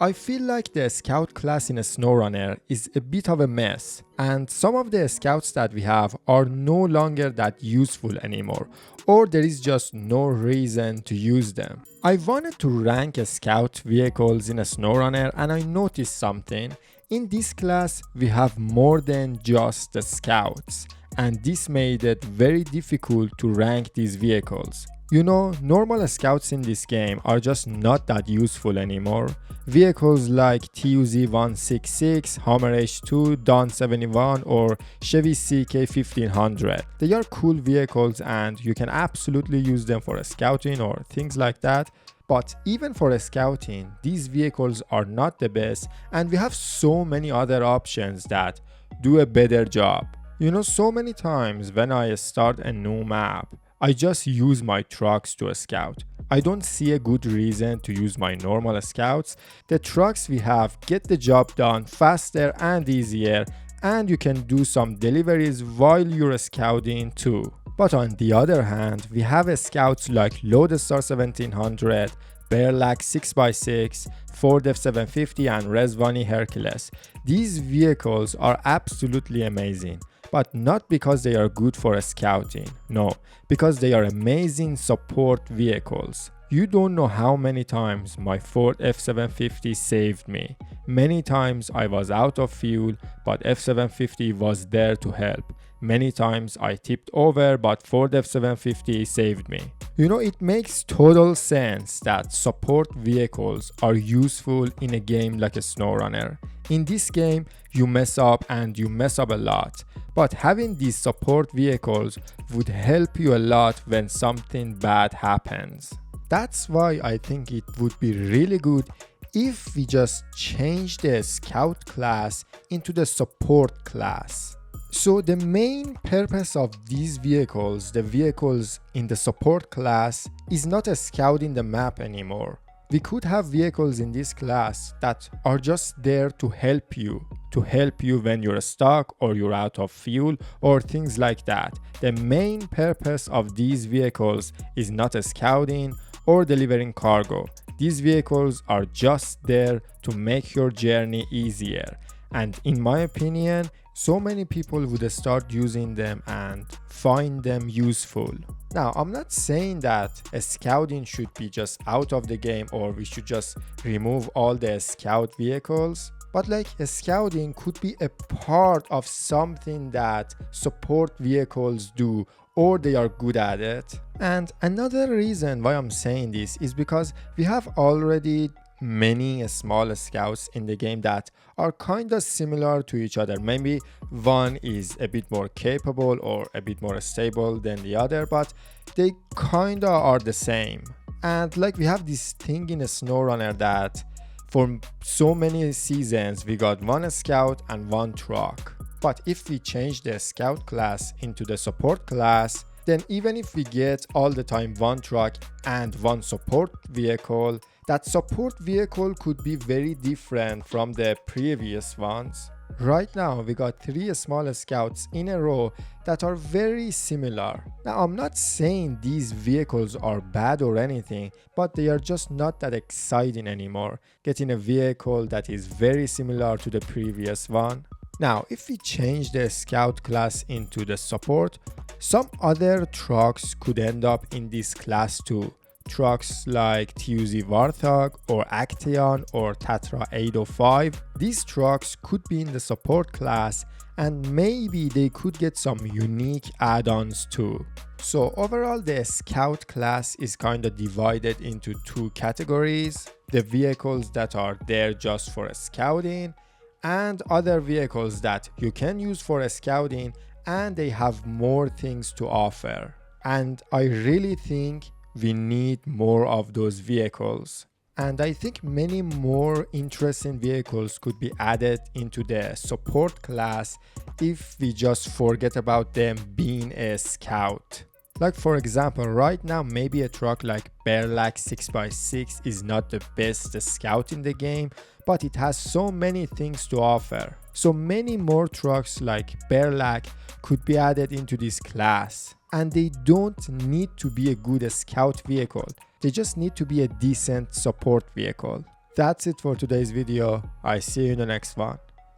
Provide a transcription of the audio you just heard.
I feel like the scout class in SnowRunner is a bit of a mess, and some of the scouts that we have are no longer that useful anymore, or there is just no reason to use them. I wanted to rank scout vehicles in SnowRunner and I noticed something. In this class we have more than just the scouts, and this made it very difficult to rank these vehicles. You know, normal scouts in this game are just not that useful anymore. Vehicles like TUZ-166, Hummer H2, Don 71 or Chevy CK-1500. They are cool vehicles and you can absolutely use them for scouting or things like that. But even for scouting, these vehicles are not the best and we have so many other options that do a better job. You know, so many times when I start a new map, I just use my trucks to scout. I don't see a good reason to use my normal scouts. The trucks we have get the job done faster and easier, and you can do some deliveries while you're scouting too. But on the other hand, we have scouts like Lodestar 1700, Bearlac 6x6, Ford F750 and Rezvani Hercules. These vehicles are absolutely amazing. But not because they are good for scouting, no, because they are amazing support vehicles. You don't know how many times my Ford F750 saved me. Many times I was out of fuel, but F750 was there to help. Many times I tipped over, but Ford F750 saved me. You know, it makes total sense that support vehicles are useful in a game like a SnowRunner. In this game, you mess up and you mess up a lot. But having these support vehicles would help you a lot when something bad happens. That's why I think it would be really good if we just change the scout class into the support class. So the main purpose of these vehicles, the vehicles in the support class, is not scouting the map anymore. We could have vehicles in this class that are just there to help you when you're stuck or you're out of fuel or things like that. The main purpose of these vehicles is not scouting or delivering cargo. These vehicles are just there to make your journey easier. And in my opinion, so many people would start using them and find them useful. Now, I'm not saying that scouting should be just out of the game or we should just remove all the scout vehicles, but like scouting could be a part of something that support vehicles do or they are good at it. And another reason why I'm saying this is because we have already many small scouts in the game that are kind of similar to each other. Maybe one is a bit more capable or a bit more stable than the other, but they kind of are the same. And like we have this thing in a SnowRunner that for so many seasons we got one scout and one truck. But if we change the scout class into the support class, then even if we get all the time one truck and one support vehicle, that support vehicle could be very different from the previous ones. Right now we got 3 small scouts in a row that are very similar. Now I'm not saying these vehicles are bad or anything, but they are just not that exciting anymore, getting a vehicle that is very similar to the previous one. Now if we change the scout class into the support, some other trucks could end up in this class too. Trucks like TUZ Warthog or Acteon or Tatra 805. These trucks could be in the support class and maybe they could get some unique add-ons too. So overall the scout class is kind of divided into 2 categories. The vehicles that are there just for scouting and other vehicles that you can use for scouting and they have more things to offer. And I really think we need more of those vehicles. And I think many more interesting vehicles could be added into the support class if we just forget about them being a scout. Like for example, right now maybe a truck like Bearlac 6x6 is not the best scout in the game, but it has so many things to offer. So many more trucks like Bearlac could be added into this class. And they don't need to be a good scout vehicle. They just need to be a decent support vehicle. That's it for today's video. I see you in the next one.